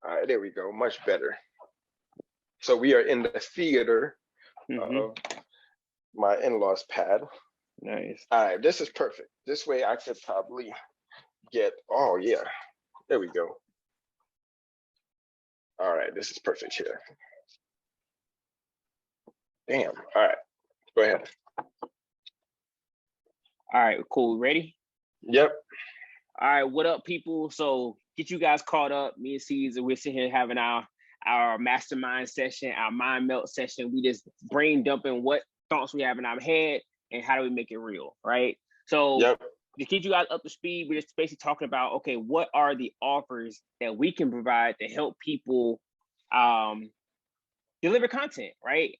All right, there we go. Much better. So we are in the theater of my in-laws pad. Nice. All right, this is perfect. This way I could probably get, oh yeah, there we go. All right, this is perfect here. Damn, all right, go ahead. All right, cool, ready? Yep. All right, what up, people? So get you guys caught up. Me and Caesar, we're sitting here having our mastermind session, our mind melt session. We just brain dumping what thoughts we have in our head and how do we make it real, right? So to keep you guys up to speed, we're just basically talking about, okay, what are the offers that we can provide to help people deliver content, right?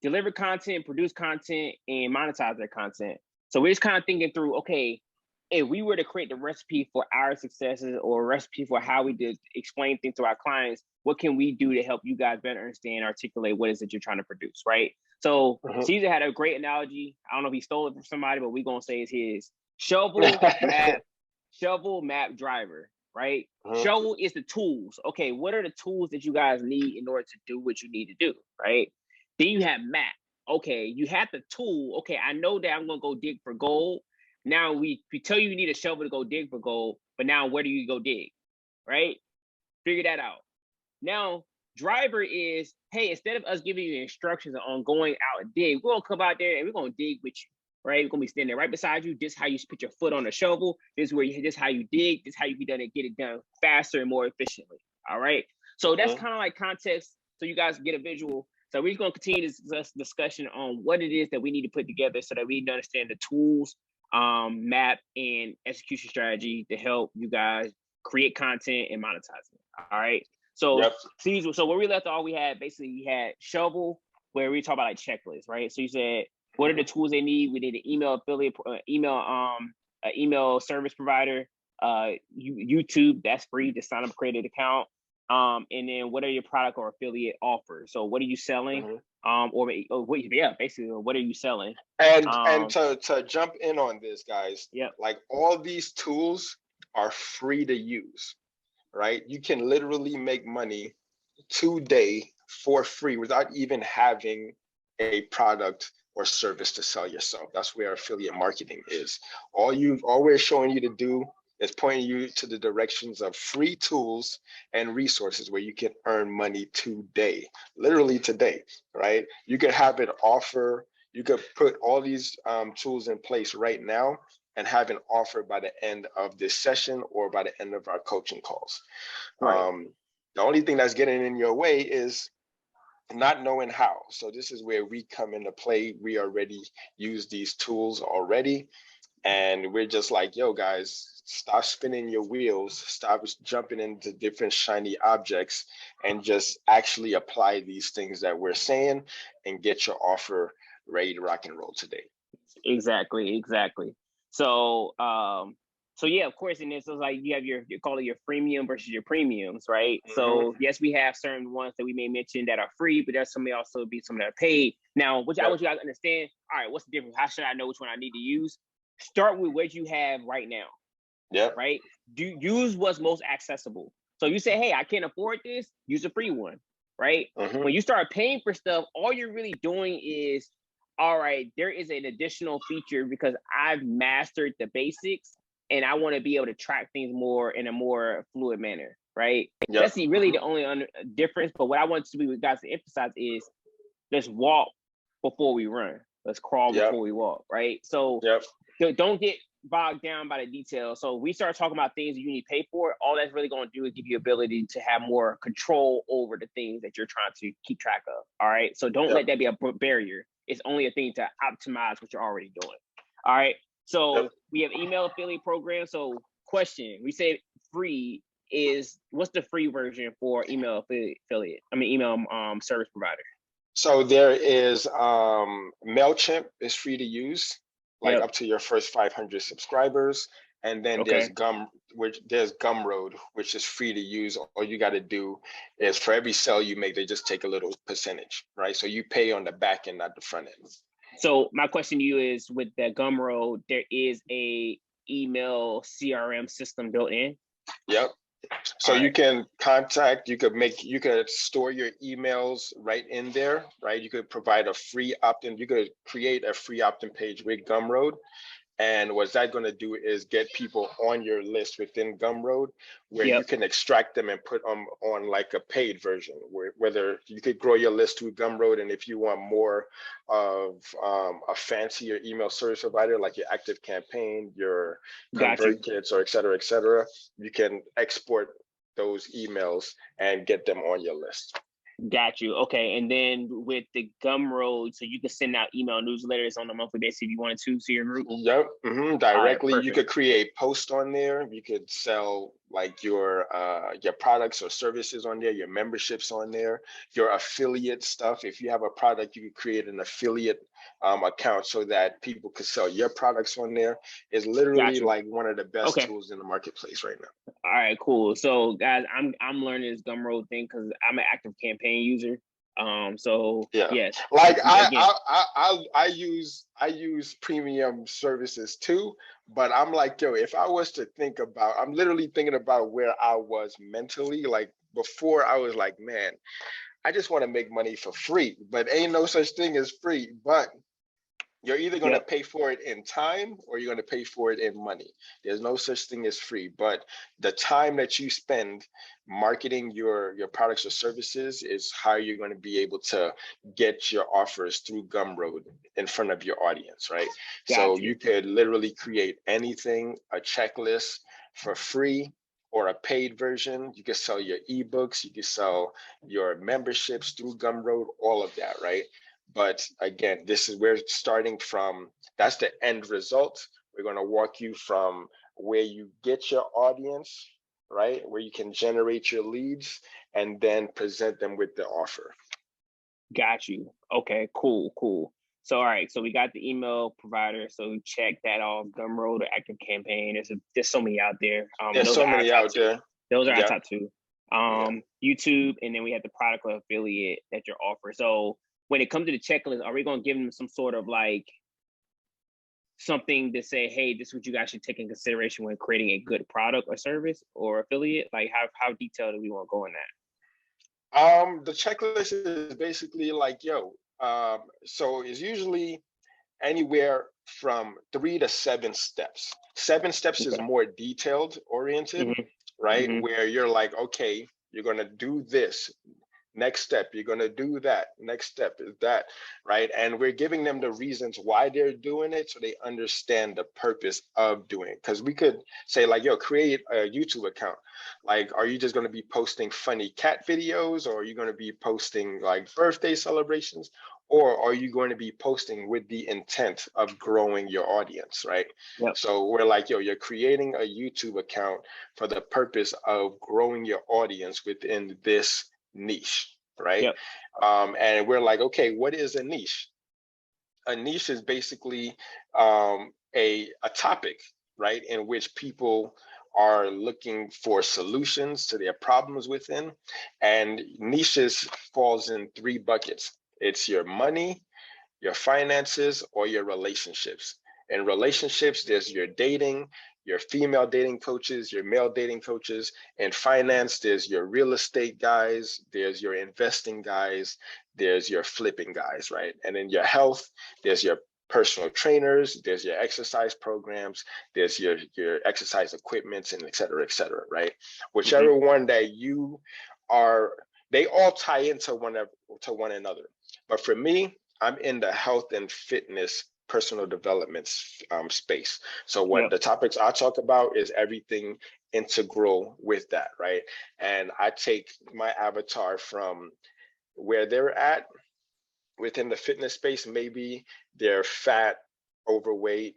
Deliver content, produce content, and monetize their content. So we're just kind of thinking through, okay, if we were to create the recipe for our successes or a recipe for how we did explain things to our clients, what can we do to help you guys better understand, articulate what is it you're trying to produce, right? So Caesar had a great analogy. I don't know if he stole it from somebody, but we're gonna say it's his. Shovel, map, driver, right? Shovel is the tools. Okay, what are the tools that you guys need in order to do what you need to do, right? Then you have map. Okay, you have the tool. Okay, I know that I'm gonna go dig for gold. Now we tell you need a shovel to go dig for gold, but now where do you go dig, right? Figure that out. Now, driver is, hey, instead of us giving you instructions on going out and dig, we're gonna come out there and we're gonna dig with you, right? We're gonna be standing there right beside you. This is how you put your foot on the shovel. This is how you dig. This is how you get it done faster and more efficiently. All right. So that's kind of like context, so you guys get a visual. So we're just gonna continue this discussion on what it is that we need to put together so that we understand the tools, map, and execution strategy to help you guys create content and monetize it. All right. So Caesar, so where we left off, we had shovel, where we talk about like checklists, right? So you said, what are the tools they need? We need an email affiliate, email service provider, YouTube, that's free to sign up, create an account. And then what are your product or affiliate offers? So what are you selling? Basically, what are you selling? And to jump in on this, guys, like all these tools are free to use, right? You can literally make money today for free without even having a product or service to sell yourself. That's where affiliate marketing is. All we're showing you to do is pointing you to the directions of free tools and resources where you can earn money today, literally today, right? You could have it offer, you could put all these tools in place right now and have an offer by the end of this session or by the end of our coaching calls. Right. The only thing that's getting in your way is not knowing how. So this is where we come into play. We already use these tools already. And we're just like, yo, guys, stop spinning your wheels, stop jumping into different shiny objects, and just actually apply these things that we're saying and get your offer ready to rock and roll today. Exactly. So, yeah, of course, and it's like you have you call it your freemium versus your premiums, right? So yes, we have certain ones that we may mention that are free, but there's some may also be some that are paid. Now, I want you guys to understand, all right, what's the difference? How should I know which one I need to use? Start with what you have right now. Yeah. Right? Use what's most accessible. So you say, hey, I can't afford this, use a free one, right? When you start paying for stuff, all you're really doing is, all right, there is an additional feature because I've mastered the basics and I want to be able to track things more in a more fluid manner, right? Yep. That's really the only difference. But what I want you guys to emphasize is let's walk before we run. Let's crawl before we walk, right? So don't get bogged down by the details. So we start talking about things that you need to pay for. All that's really going to do is give you ability to have more control over the things that you're trying to keep track of. All right. So don't let that be a barrier. It's only a thing to optimize what you're already doing. All right. So we have email affiliate program. So question, we say free is, what's the free version for email email service provider? So there is MailChimp is free to use, like up to your first 500 subscribers. And then there's Gumroad, which is free to use. All you got to do is for every sale you make, they just take a little percentage, right? So you pay on the back end, not the front end. So my question to you is, with the Gumroad, there is a email CRM system built in? Yep. So you can contact, you could store your emails right in there, right? You could provide a free opt-in, you could create a free opt-in page with Gumroad. And what's that going to do is get people on your list within Gumroad, where you can extract them and put them on like a paid version, whether you could grow your list through Gumroad. And if you want more of a fancier email service provider, like your Active Campaign, your ConvertKits, or et cetera, you can export those emails and get them on your list. Got you. Okay. And then with the Gumroad, so you can send out email newsletters on a monthly basis if you wanted to your group? Yep. Directly. Right, you could create posts on there. You could sell like your products or services on there, your memberships on there, your affiliate stuff. If you have a product, you could create an affiliate account so that people could sell your products on there. It's literally like one of the best tools in the marketplace right now. All right, cool. So guys, I'm learning this Gumroad thing because I'm an Active Campaign user. So yes, like I use premium services too, but I'm like, yo, if I was to think about, I'm literally thinking about where I was mentally. Like before, I was like, man, I just want to make money for free, but ain't no such thing as free. But you're either going to pay for it in time or you're going to pay for it in money. There's no such thing as free, but the time that you spend marketing your products or services is how you're going to be able to get your offers through Gumroad in front of your audience, right? So you could literally create anything, a checklist for free or a paid version. You could sell your ebooks, you could sell your memberships through Gumroad, all of that, right? But again, we're starting from, that's the end result. We're going to walk you from where you get your audience, right? Where you can generate your leads and then present them with the offer. Got you. Okay, cool. So, all right. So we got the email provider. So we check that off. Gumroad or Active Campaign. There's so many out there. There's so many out there. Those are our top two. YouTube, and then we have the product or affiliate that you're offering. So when it comes to the checklist, are we going to give them some sort of like something to say, hey, this is what you guys should take in consideration when creating a good product or service or affiliate? Like how detailed do we want to go in that? The checklist is basically like, so it's usually anywhere from 3 to 7 steps. 7 steps is more detailed oriented, right? Where you're like, okay, you're going to do this. Next step, you're going to do that. Next step is that, right? And we're giving them the reasons why they're doing it so they understand the purpose of doing it. Because we could say like, create a YouTube account. Like, are you just going to be posting funny cat videos, or are you going to be posting like birthday celebrations? Or are you going to be posting with the intent of growing your audience, right? So we're like, you're creating a YouTube account for the purpose of growing your audience within this niche, right? And we're like, okay, what is a niche? A niche is basically a topic, right, in which people are looking for solutions to their problems within. And niches falls in 3 buckets. It's your money, your finances, or your relationships. In relationships, there's your dating, your female dating coaches, your male dating coaches. In finance, there's your real estate guys, there's your investing guys, there's your flipping guys, right? And in your health, there's your personal trainers, there's your exercise programs, there's your exercise equipments, and et cetera, right? Whichever one that you are, they all tie into one another. But for me, I'm in the health and fitness personal development space. So what the topics I talk about is everything integral with that, right? And I take my avatar from where they're at within the fitness space. Maybe they're fat, overweight,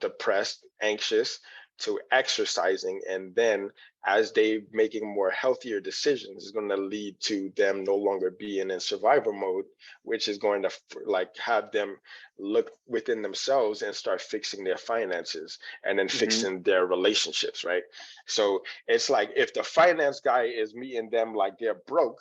depressed, anxious, to exercising, and then as they making more healthier decisions, is going to lead to them no longer being in survival mode, which is going to like have them look within themselves and start fixing their finances and then fixing their relationships, right? So it's like if the finance guy is meeting them like they're broke,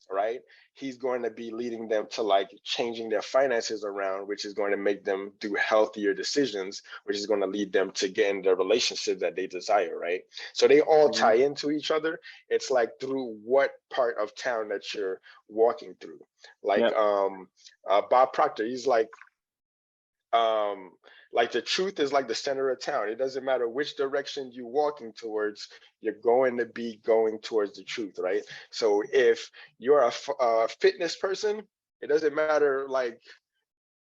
right? He's going to be leading them to like changing their finances around, which is going to make them do healthier decisions, which is going to lead them to get in the relationship that they desire, right? So they all tie into each other. It's like through what part of town that you're walking through. Like Bob Proctor, he's like the truth is like the center of town. It doesn't matter which direction you're walking towards, you're going to be going towards the truth, right? So if you're a fitness person, it doesn't matter like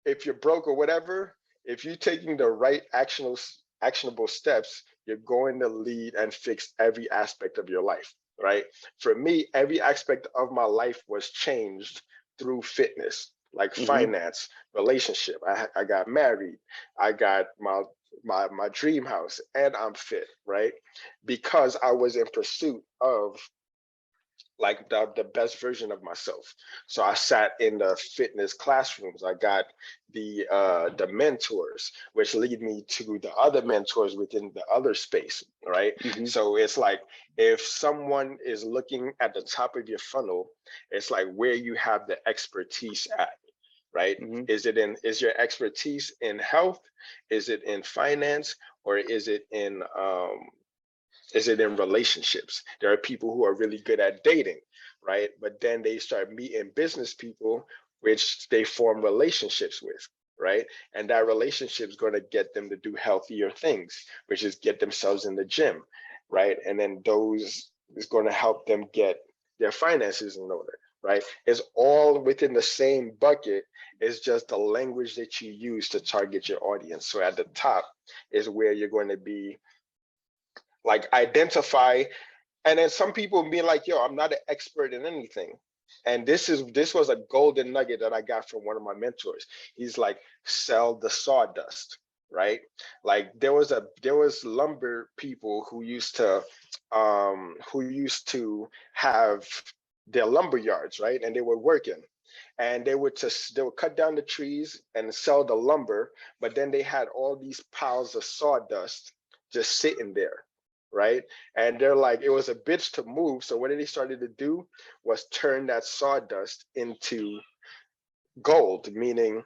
if you're broke or whatever, if you're taking the right actionable steps, you're going to lead and fix every aspect of your life, right? For me, every aspect of my life was changed through fitness, like finance, relationship. I got married. I got my dream house, and I'm fit, right? Because I was in pursuit of like the best version of myself. So I sat in the fitness classrooms. I got the mentors, which lead me to the other mentors within the other space, right? So it's like if someone is looking at the top of your funnel, it's like where you have the expertise at, right? Is your expertise in health? Is it in finance? Or is it in relationships? There are people who are really good at dating, right? But then they start meeting business people, which they form relationships with, right? And that relationship is going to get them to do healthier things, which is get themselves in the gym, right? And then those is going to help them get their finances in order, right? It's all within the same bucket. It's just the language that you use to target your audience. So at the top is where you're going to be like identify. And then some people being like, yo, I'm not an expert in anything. And this was a golden nugget that I got from one of my mentors. He's like, sell the sawdust, right? Like there was lumber people who used to have their lumber yards, right? And they were working. And they would cut down the trees and sell the lumber, but then they had all these piles of sawdust just sitting there, right? And they're like, it was a bitch to move. So what they started to do was turn that sawdust into gold, meaning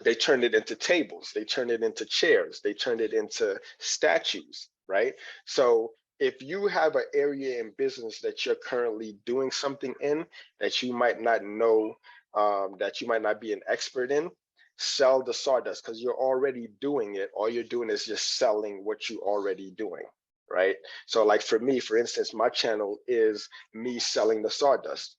they turned it into tables, they turned it into chairs, they turned it into statues, right? So if you have an area in business that you're currently doing something in that you might not know, that you might not be an expert in, sell the sawdust because you're already doing it. All you're doing is just selling what you're already doing, right? So like for me, for instance, my channel is me selling the sawdust,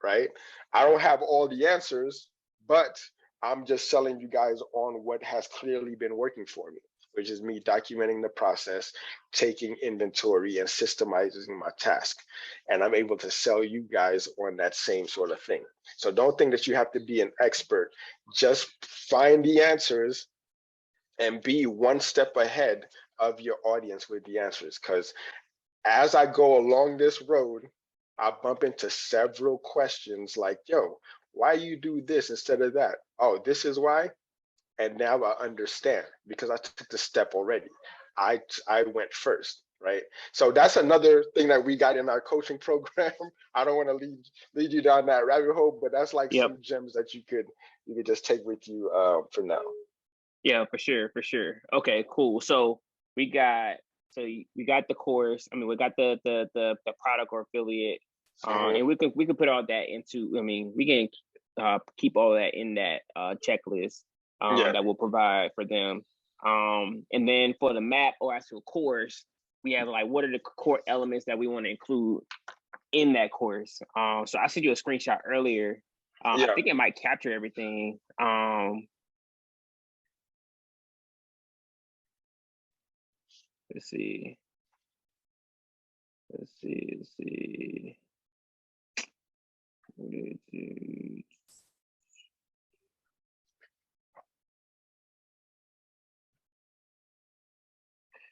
right? I don't have all the answers, but I'm just selling you guys on what has clearly been working for me, which is me documenting the process, taking inventory and systemizing my task. And I'm able to sell you guys on that same sort of thing. So don't think that you have to be an expert. Just find the answers and be one step ahead of your audience with the answers. Because as I go along this road, I bump into several questions like, yo, why you do this instead of that? Oh, this is why. And now I understand because I took the step already. I went first, right? So that's another thing that we got in our coaching program. I don't want to lead you down that rabbit hole, but that's like some gems that you could just take with you for now. Yeah, for sure. Okay, cool. So we got the course. I mean, we got the product or affiliate, and we can put all that into. I mean, we can keep all that in that checklist that we'll provide for them. And then for the map or actual course, we have like what are the core elements that we want to include in that course. So I sent you a screenshot earlier. I think it might capture everything. Let's see.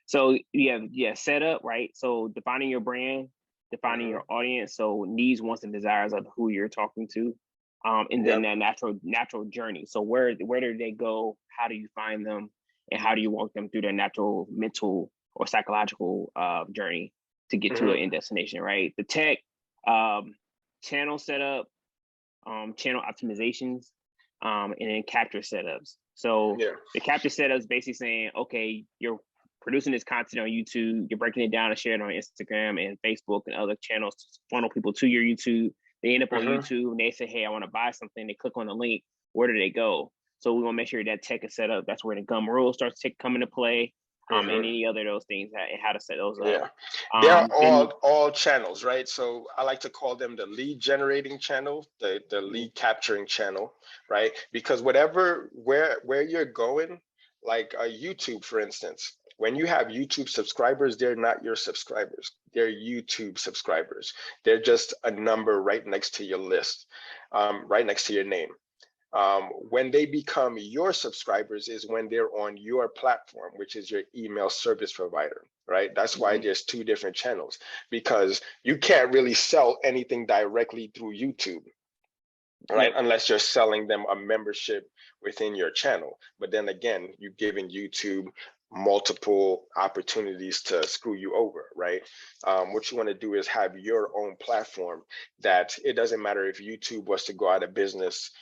So setup, right? So defining your brand, defining your audience. So needs, wants, and desires of who you're talking to. And then that natural journey. So where do they go? How do you find them? And how do you walk them through their natural mental or psychological journey to get to an end destination, right? The tech, channel setup, channel optimizations, and then capture setups. So the capture setups basically saying, okay, you're producing this content on YouTube, you're breaking it down and sharing it on Instagram and Facebook and other channels to funnel people to your YouTube. They end up on YouTube and they say, hey, I want to buy something. They click on the link. Where do they go? So we want to make sure that tech is set up. That's where the gum rule starts to come into play. And any other of those things, how to set those up. They're all channels, right? So I like to call them the lead generating channel, the lead capturing channel, right? Because where you're going, like YouTube, for instance, when you have YouTube subscribers, they're not your subscribers. They're YouTube subscribers. They're just a number right next to your list, right next to your name. When they become your subscribers is when they're on your platform, which is your email service provider, right? That's why there's two different channels, because you can't really sell anything directly through YouTube, right? Unless you're selling them a membership within your channel. But then again, you're giving YouTube multiple opportunities to screw you over, right? What you want to do is have your own platform that it doesn't matter if YouTube was to go out of business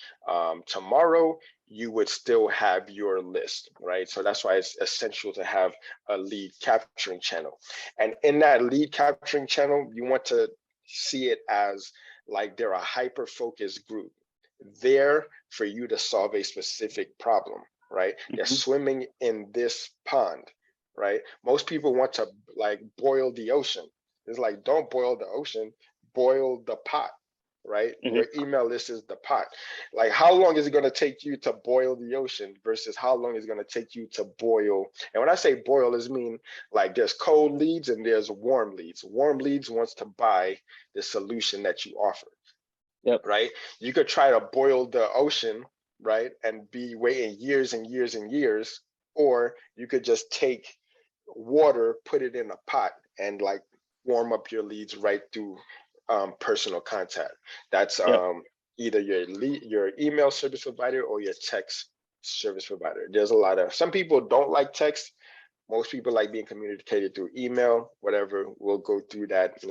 tomorrow, you would still have your list, right? So that's why it's essential to have a lead capturing channel. And in that lead capturing channel, you want to see it as like they're a hyper-focused group there for you to solve a specific problem, right? They're swimming in this pond, right? Most people want to like boil the ocean. It's like, don't boil the ocean, boil the pot, right? Your email list is the pot. Like, how long is it going to take you to boil the ocean versus how long is it going to take you to boil? And when I say boil, is mean like there's cold leads and there's warm leads. Warm leads wants to buy the solution that you offer. Right? You could try to boil the ocean, right, and be waiting years and years and years, or you could just take water, put it in a pot, and like warm up your leads right through personal contact. That's either your email service provider or your text service provider. There's a lot of, some people don't like text. Most people like being communicated through email, whatever. We'll go through that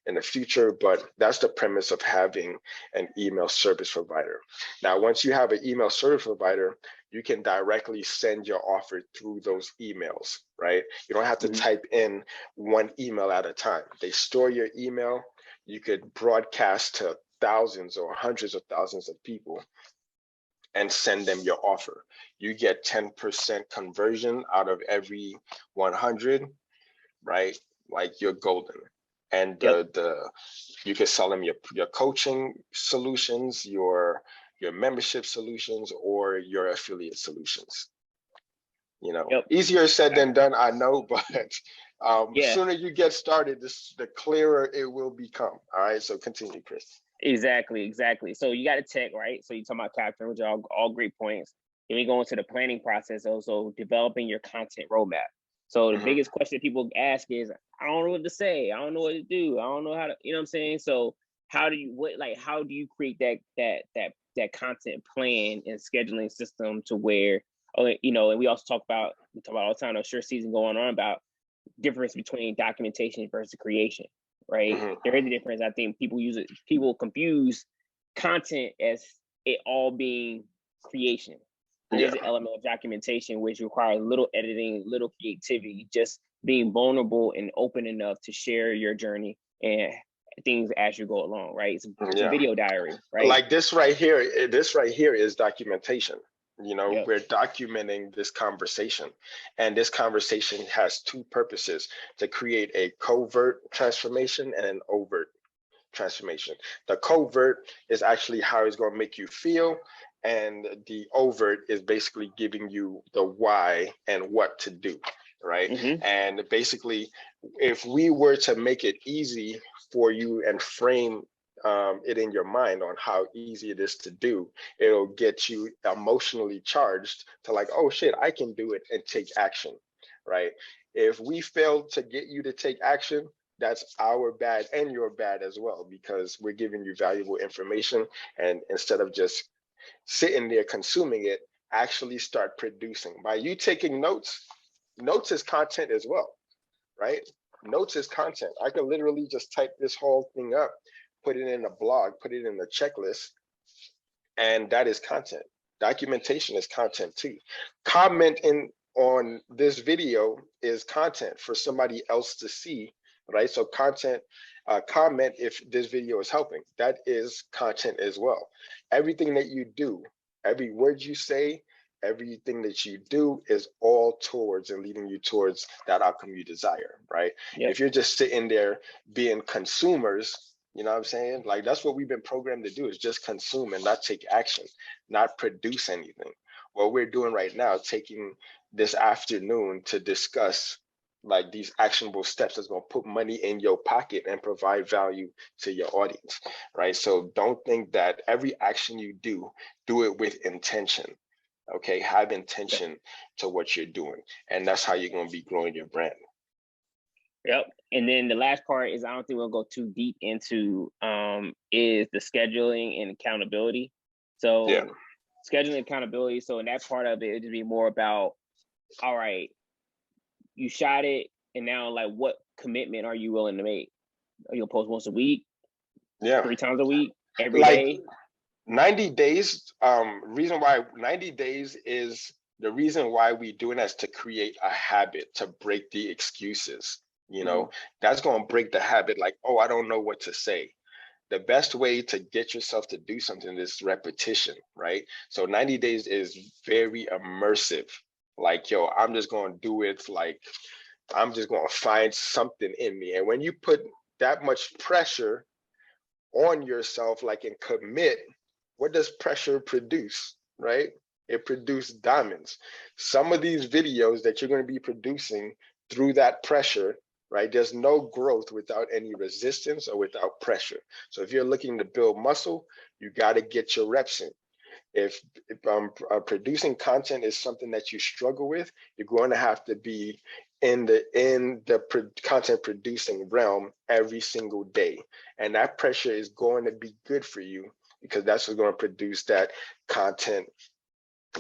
in the future, but that's the premise of having an email service provider. Now, once you have an email service provider, you can directly send your offer through those emails, right? You don't have to type in one email at a time. They store your email. You could broadcast to thousands or hundreds of thousands of people and send them your offer. You get 10% conversion out of every 100, right? Like, you're golden. And you can sell them your coaching solutions, your membership solutions, or your affiliate solutions. You know, easier said than done, I know, but sooner you get started, the clearer it will become. All right, so continue, Chris. Exactly. So you got a tech, right? So you talking about capturing, which are all great points. Then we go into the planning process, also developing your content roadmap. So the biggest question people ask is, I don't know what to say. I don't know what to do. I don't know how to, you know what I'm saying? So how do you create that content plan and scheduling system to where, you know, and we talk about all the time, I'm sure season going on about difference between documentation versus creation. Right. There is a difference. I think people confuse content as it all being creation. There's an element of documentation which requires little editing, little creativity, just being vulnerable and open enough to share your journey and things as you go along, right? It's a video diary, right? Like this right here is documentation. You know, we're documenting this conversation, and this conversation has two purposes: to create a covert transformation and an overt transformation. The covert is actually how it's going to make you feel, and the overt is basically giving you the why and what to do, right? And basically, if we were to make it easy for you and frame it in your mind on how easy it is to do, it'll get you emotionally charged to like, oh shit, I can do it, and take action, right? If we fail to get you to take action, that's our bad and your bad as well, because we're giving you valuable information, and instead of just sitting there consuming it, actually start producing. By you taking notes is content as well, right? Notes is content. I could literally just type this whole thing up, put it in a blog, put it in a checklist, and that is content. Documentation is content too. Commenting on this video is content for somebody else to see, right? So content, comment if this video is helping. That is content as well. Everything that you do, every word you say, everything that you do is all towards and leading you towards that outcome you desire, right? If you're just sitting there being consumers, you know what I'm saying? Like, that's what we've been programmed to do, is just consume and not take action, not produce anything. What we're doing right now, taking this afternoon to discuss like these actionable steps that's going to put money in your pocket and provide value to your audience, right? So don't think that every action you do it with intention. Okay, have intention to what you're doing, and that's how you're going to be growing your brand. Yep. And then the last part is, I don't think we'll go too deep into is the scheduling and accountability. So scheduling accountability. So in that part of it, it'd be more about, all right, you shot it, and now like what commitment are you willing to make? Are you gonna post once a week? 3 times a week? Every day? 90 days. Reason why 90 days is the reason why we doing that is to create a habit, to break the excuses. You know, that's going to break the habit. Like, oh, I don't know what to say. The best way to get yourself to do something is repetition, right? So 90 days is very immersive. Like, yo, I'm just going to do it. Like, I'm just going to find something in me. And when you put that much pressure on yourself, like, and commit, what does pressure produce, right? It produces diamonds. Some of these videos that you're going to be producing through that pressure, right? There's no growth without any resistance or without pressure. So if you're looking to build muscle, you got to get your reps in. If producing content is something that you struggle with, you're going to have to be in the content producing realm every single day. And that pressure is going to be good for you, because that's what's going to produce that content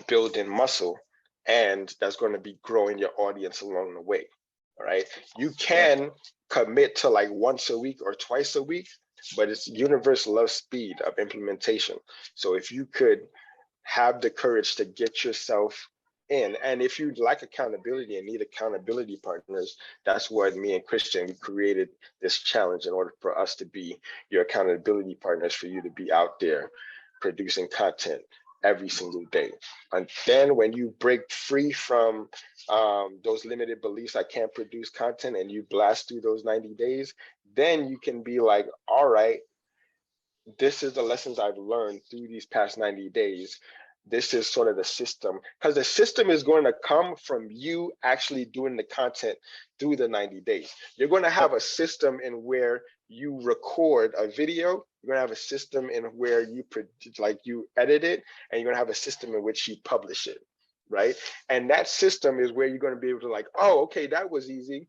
building muscle, and that's going to be growing your audience along the way. All right, you can commit to like once a week or twice a week, but it's universe loves speed of implementation. So if you could have the courage to get yourself in, and if you like accountability and need accountability partners, that's what me and Christian, we created this challenge in order for us to be your accountability partners, for you to be out there producing content every single day. And then when you break free from those limited beliefs, I can't produce content, and you blast through those 90 days, then you can be like, all right, this is the lessons I've learned through these past 90 days. This is sort of the system, because the system is going to come from you actually doing the content through the 90 days. You're going to have a system in where you record a video. You're going to have a system in where you you edit it, and you're going to have a system in which you publish it, right? And that system is where you're going to be able to like, oh, okay, that was easy.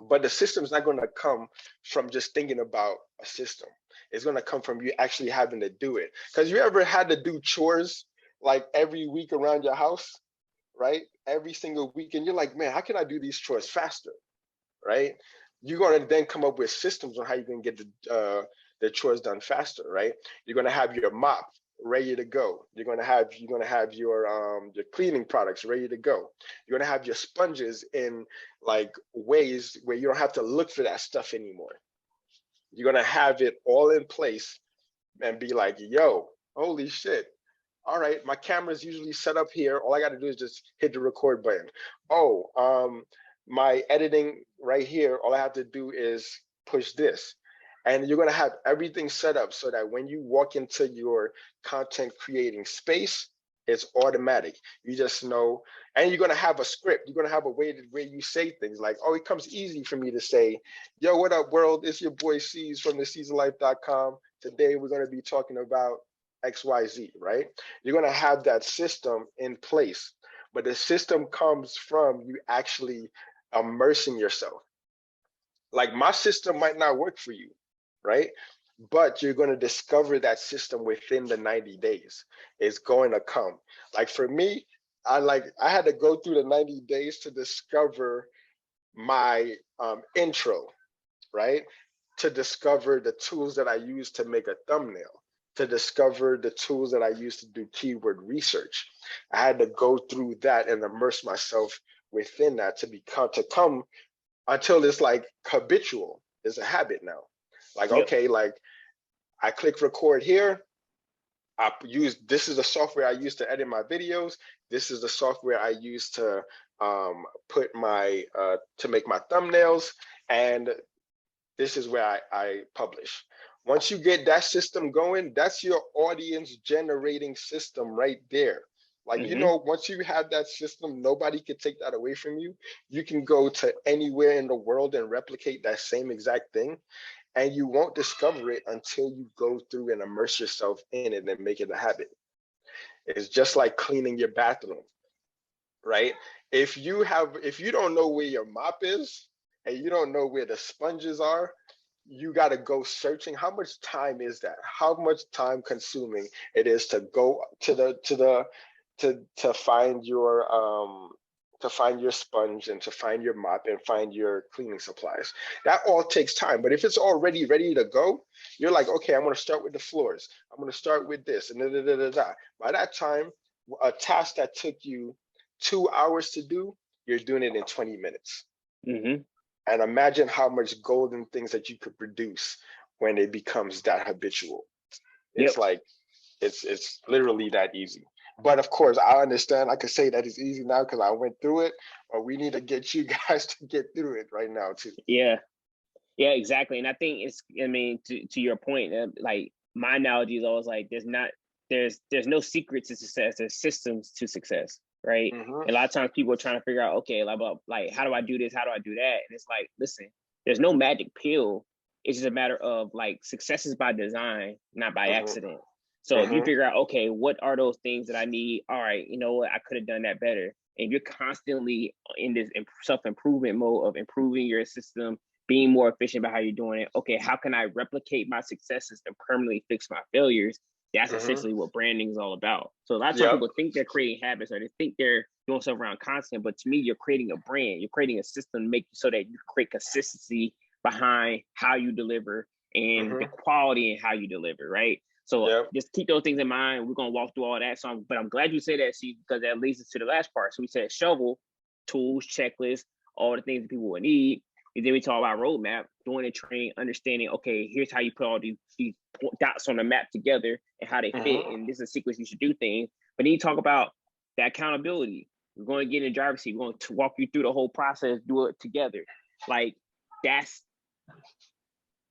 But the system is not going to come from just thinking about a system. It's going to come from you actually having to do it. Because you ever had to do chores like every week around your house, right? Every single week, and you're like, man, how can I do these chores faster, right? You're going to then come up with systems on how you can get the chores done faster, right? You're going to have your mop ready to go. You're going to have your cleaning products ready to go. You're going to have your sponges in like ways where you don't have to look for that stuff anymore. You're going to have it all in place and be like, yo, holy shit. All right, my camera's usually set up here. All I got to do is just hit the record button. Oh, my editing right here, all I have to do is push this. And you're going to have everything set up so that when you walk into your content creating space, it's automatic. You just know, and you're going to have a script. You're going to have a way where you say things like, oh, it comes easy for me to say, yo, what up, world? It's your boy C's from theseasonlife.com. Today, we're going to be talking about XYZ, right? You're going to have that system in place, but the system comes from you actually immersing yourself. Like, my system might not work for you, right? But you're going to discover that system within the 90 days. It's going to come. Like for me, I had to go through the 90 days to discover my intro, right? to discover the tools that I use to make a thumbnail, to discover the tools that I use to do keyword research. I had to go through that and immerse myself within that to come until it's like habitual. It's a habit now. Like, okay, like I click record here. This is the software I use to edit my videos. This is the software I use to put my to make my thumbnails, and this is where I publish. Once you get that system going, that's your audience generating system right there. Like, you know, once you have that system, nobody can take that away from you. You can go to anywhere in the world and replicate that same exact thing. And you won't discover it until you go through and immerse yourself in it and make it a habit. It's just like cleaning your bathroom, right? If you don't know where your mop is and you don't know where the sponges are, you got to go searching. How much time is that? How much time consuming it is to go to find your sponge and to find your mop and find your cleaning supplies. That all takes time. But if it's already ready to go, you're like, okay, I'm going to start with the floors. I'm going to start with this and da, da, da, da, da. By that time, a task that took you 2 hours to do, you're doing it in 20 minutes. And imagine how much golden things that you could produce when it becomes that habitual. It's like, it's literally that easy. But of course, I understand. I could say that it's easy now because I went through it, but we need to get you guys to get through it right now too. Yeah, exactly. And I think I mean, to your point, like my analogy is always like, there's no secret to success. There's systems to success, right? And a lot of times people are trying to figure out, okay, like how do I do this? How do I do that? And it's like, listen, there's no magic pill. It's just a matter of like success is by design, not by accident. So if you figure out, okay, what are those things that I need? All right, you know what? I could have done that better. And you're constantly in this self-improvement mode of improving your system, being more efficient about how you're doing it. Okay, how can I replicate my successes and permanently fix my failures? That's essentially what branding is all about. So a lot of times people think they're creating habits or they think they're doing stuff around content, but to me, you're creating a brand. You're creating a system to make so that you create consistency behind how you deliver and the quality in how you deliver, right? So just keep those things in mind. We're gonna walk through all that. But I'm glad you say that, see, because that leads us to the last part. So we said shovel, tools, checklist, all the things that people would need. And then we talk about roadmap, doing a training, understanding, okay, here's how you put all these dots on the map together and how they fit. And this is a sequence you should do things. But then you talk about the accountability. We're going to get in the driver's seat. We're going to walk you through the whole process, do it together. Like, that's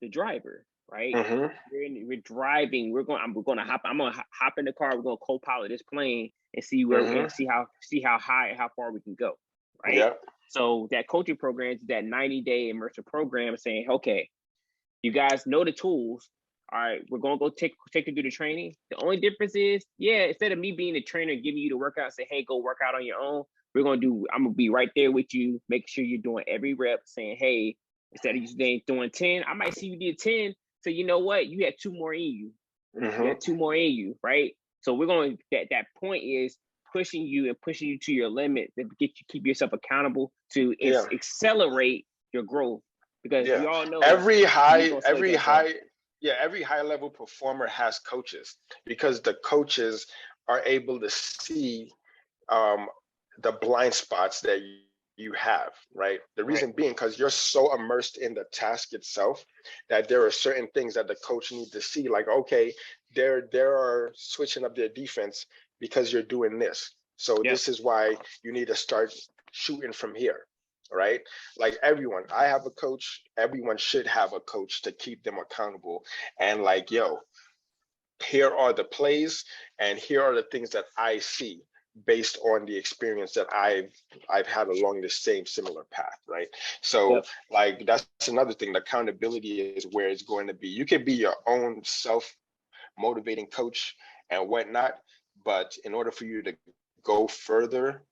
the driver, right? We're driving. I'm gonna hop in the car. We're gonna co-pilot this plane and see where and see how high and how far we can go, right? So that coaching program is that 90-day immersive program saying, okay, you guys know the tools. All right, we're gonna go take you through the training. The only difference is, instead of me being the trainer giving you the workout, say, hey, go work out on your own. I'm gonna be right there with you, make sure you're doing every rep, saying, hey, instead of you doing 10, I might see you did 10. So you know what? You had 2 more in you. You had 2 more in you, right? So we're going, that point is pushing you to your limit to keep yourself accountable to accelerate your growth. Because we all know every high level performer has coaches, because the coaches are able to see the blind spots that you have, right? The reason being because you're so immersed in the task itself that there are certain things that the coach needs to see, like, okay, they're switching up their defense because you're doing this. So this is why you need to start shooting from here, right? Like, everyone, I have a coach, everyone should have a coach to keep them accountable. And like, yo, here are the plays and here are the things that I see based on the experience that I've had along the similar path, right? So like, that's another thing. The accountability is where it's going to be. You can be your own self-motivating coach and whatnot, but in order for you to go further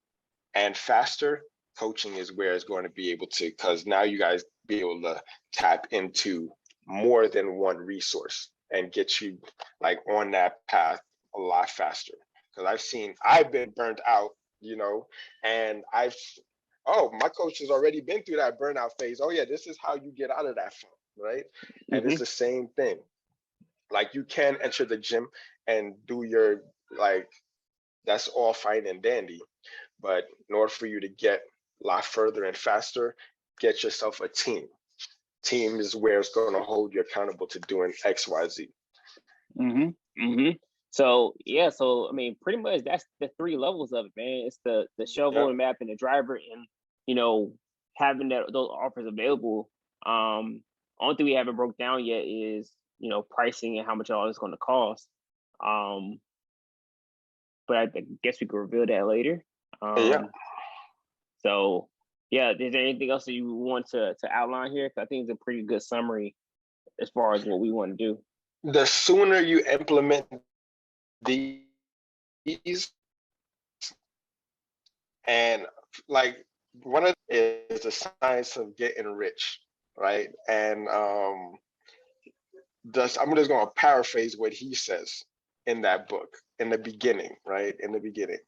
and faster, coaching is where it's going to be able to, because now you guys be able to tap into more than one resource and get you like on that path a lot faster. Because I've been burnt out, and my coach has already been through that burnout phase. Oh yeah, this is how you get out of that funk. right? And it's the same thing. Like you can enter the gym and do your, like, that's all fine and dandy. But in order for you to get a lot further and faster, get yourself a team. Team is where it's going to hold you accountable to doing X, Y, Z. So yeah, so I mean, pretty much that's the 3 levels of it, man. It's the shovel and map and the driver, and you know, having those offers available. Only thing we haven't broke down yet is, you know, pricing and how much all it's going to cost. But I guess we could reveal that later. So yeah, is there anything else that you want to outline here? Because I think it's a pretty good summary as far as what we want to do. The sooner you implement these, and like one of is the science of getting rich, right? And I'm just going to paraphrase what he says in that book in the beginning, right? In the beginning,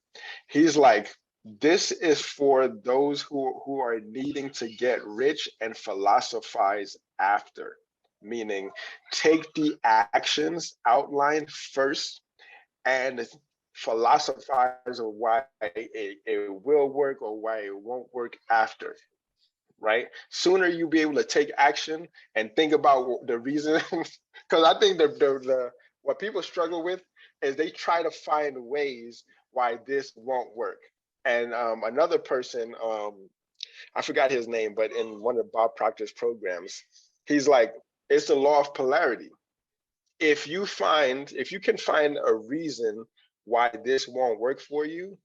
he's like, this is for those who are needing to get rich and philosophize after, meaning take the actions outlined first and philosophize of why it will work or why it won't work after, right? Sooner you be able to take action and think about the reason, because I think the what people struggle with is they try to find ways why this won't work. And another person, I forgot his name, but in one of Bob Proctor's programs, he's like, it's the law of polarity. If you can find a reason why this won't work for you,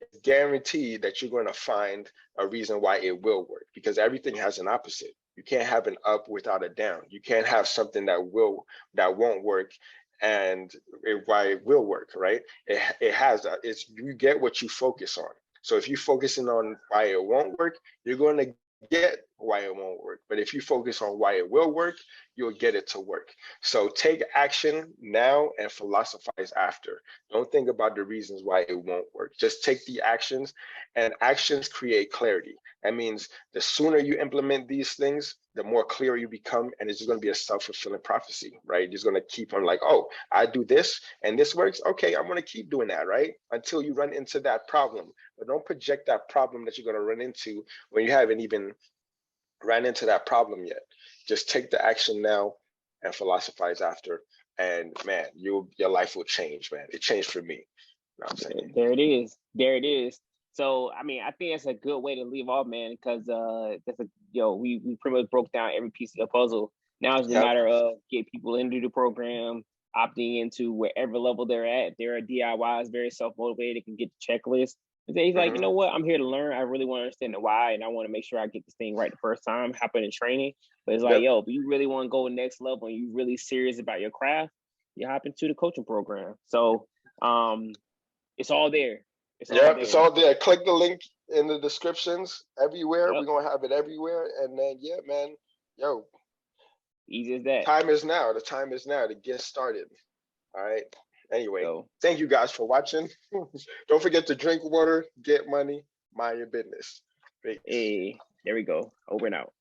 it's guaranteed that you're going to find a reason why it will work, because everything has an opposite. You can't have an up without a down. You can't have something that won't work and why it will work, right? It has that. It's, you get what you focus on. So if you're focusing on why it won't work, you're going to get why it won't work. But if you focus on why it will work, you'll get it to work. So take action now and philosophize after. Don't think about the reasons why it won't work. Just take the actions, and actions create clarity. That means the sooner you implement these things, the more clear you become, and it's just going to be a self-fulfilling prophecy, right? You're just going to keep on like, oh, I do this and this works. Okay, I'm going to keep doing that, right? Until you run into that problem. But don't project that problem that you're going to run into when you haven't even ran into that problem yet. Just take the action now and philosophize after. And man, your life will change, man. It changed for me. You know what I'm saying? There it is. There it is. So I mean, I think that's a good way to leave off, man, because we pretty much broke down every piece of the puzzle. Now it's a matter of get people into the program, opting into wherever level they're at. They're a DIYs, very self-motivated, they can get the checklist. And he's like, you know what, I'm here to learn. I really want to understand the why, and I want to make sure I get this thing right the first time, happen in training. But it's like, yo, if you really want to go next level and you're really serious about your craft, you hop into the coaching program. So it's all there. It's all there. Click the link in the descriptions everywhere. We're gonna have it everywhere. And then man, easy as that. Time is now. The time is now to get started. All right. Anyway, thank you guys for watching. Don't forget to drink water, get money, mind your business. Hey, there we go. Over and out.